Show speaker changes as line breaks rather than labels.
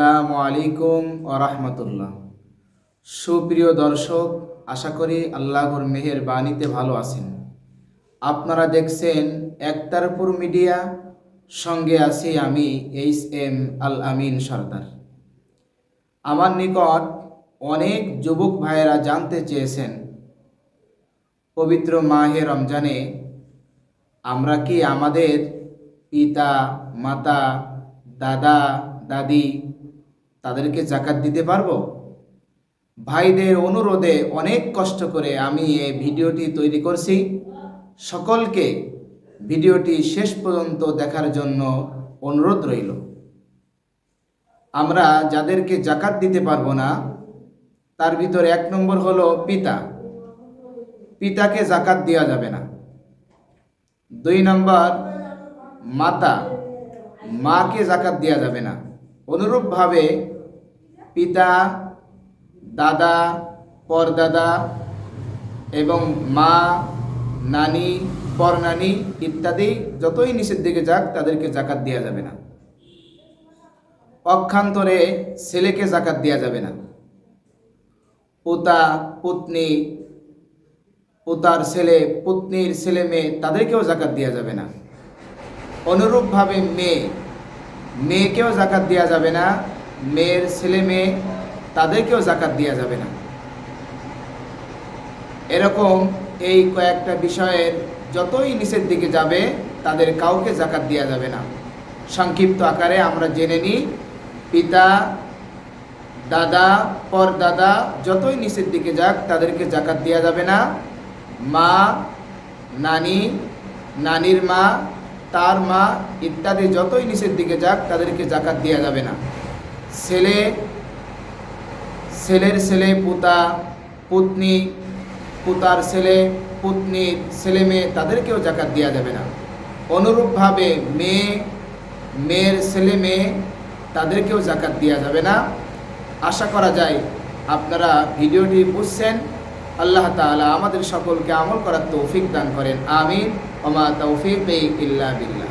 আসসালামু আলাইকুম ওয়া রাহমাতুল্লাহ। সুপ্রিয় দর্শক, আশা করি আল্লাহর মেহেরবানিতে ভালো আছেন। আপনারা দেখছেন একতারপুর মিডিয়া, সঙ্গে আছি আমি HM আল আমিন সরদার। আমার নিকট অনেক যুবক ভাইয়েরা জানতে চেয়েছেন, পবিত্র মাহে রমজানে আমরা কি আমাদের পিতা মাতা, দাদা দাদি তাদেরকে জাকাত দিতে পারবো? ভাইদের অনুরোধে অনেক কষ্ট করে আমি এই ভিডিওটি তৈরি করছি। সকলকে ভিডিওটি শেষ পর্যন্ত দেখার জন্য অনুরোধ রইল। আমরা যাদেরকে জাকাত দিতে পারবো না, তার ভিতরে 1 নম্বর হলো পিতা। পিতাকে জাকাত দেওয়া যাবে না। 2 নম্বর মাতা, মাকে জাকাত দেওয়া যাবে না। অনুরূপভাবে পিতা, দাদা, পরদাদা এবং মা, নানি, পরনানি ইত্যাদি যতই নিচের দিকে যাক তাদেরকে জাকাত দেওয়া যাবে না। পক্ষান্তরে ছেলেকে জাকাত দেওয়া যাবে না। পিতা, পত্নী, পিতার ছেলে, পত্নীর ছেলে মেয়ে তাদেরকেও জাকাত দেওয়া যাবে না। অনুরূপভাবে মেয়েকেও জাকাত দেওয়া যাবে না। মেয়ের ছেলে মেয়ে তাদেরকেও জাকাত দেওয়া যাবে না। এরকম এই কয়েকটা বিষয়ের যতই নিচের দিকে যাবে তাদের কাউকে জাকাত দেওয়া যাবে না। সংক্ষিপ্ত আকারে আমরা জেনে নিই, পিতা, দাদা, পরদাদা যতই নিচের দিকে যাক তাদেরকে জাকাত দেওয়া যাবে না। মা, নানি, নানির মা, তার মা ইত্যাদি যতই নিচের দিকে যাক তাদেরকে জাকাত দেওয়া যাবে না। ছেলের ছেলে পুতা, পত্নী, পুতার ছেলে, পত্নীর ছেলে মেয়ে তাদেরকেও জাকাত দেওয়া যাবে না। অনুরূপভাবে মেয়ের ছেলে মেয়ে তাদেরকেও জাকাত দেওয়া যাবে না। আশা করা যায় আপনারা ভিডিওটি বুঝছেন। আল্লাহ তাআলা আমাদের সকলকে আমল করার তৌফিক দান করেন। আমিন। ওয়া মা তাওফীকি ইল্লা বিল্লাহ।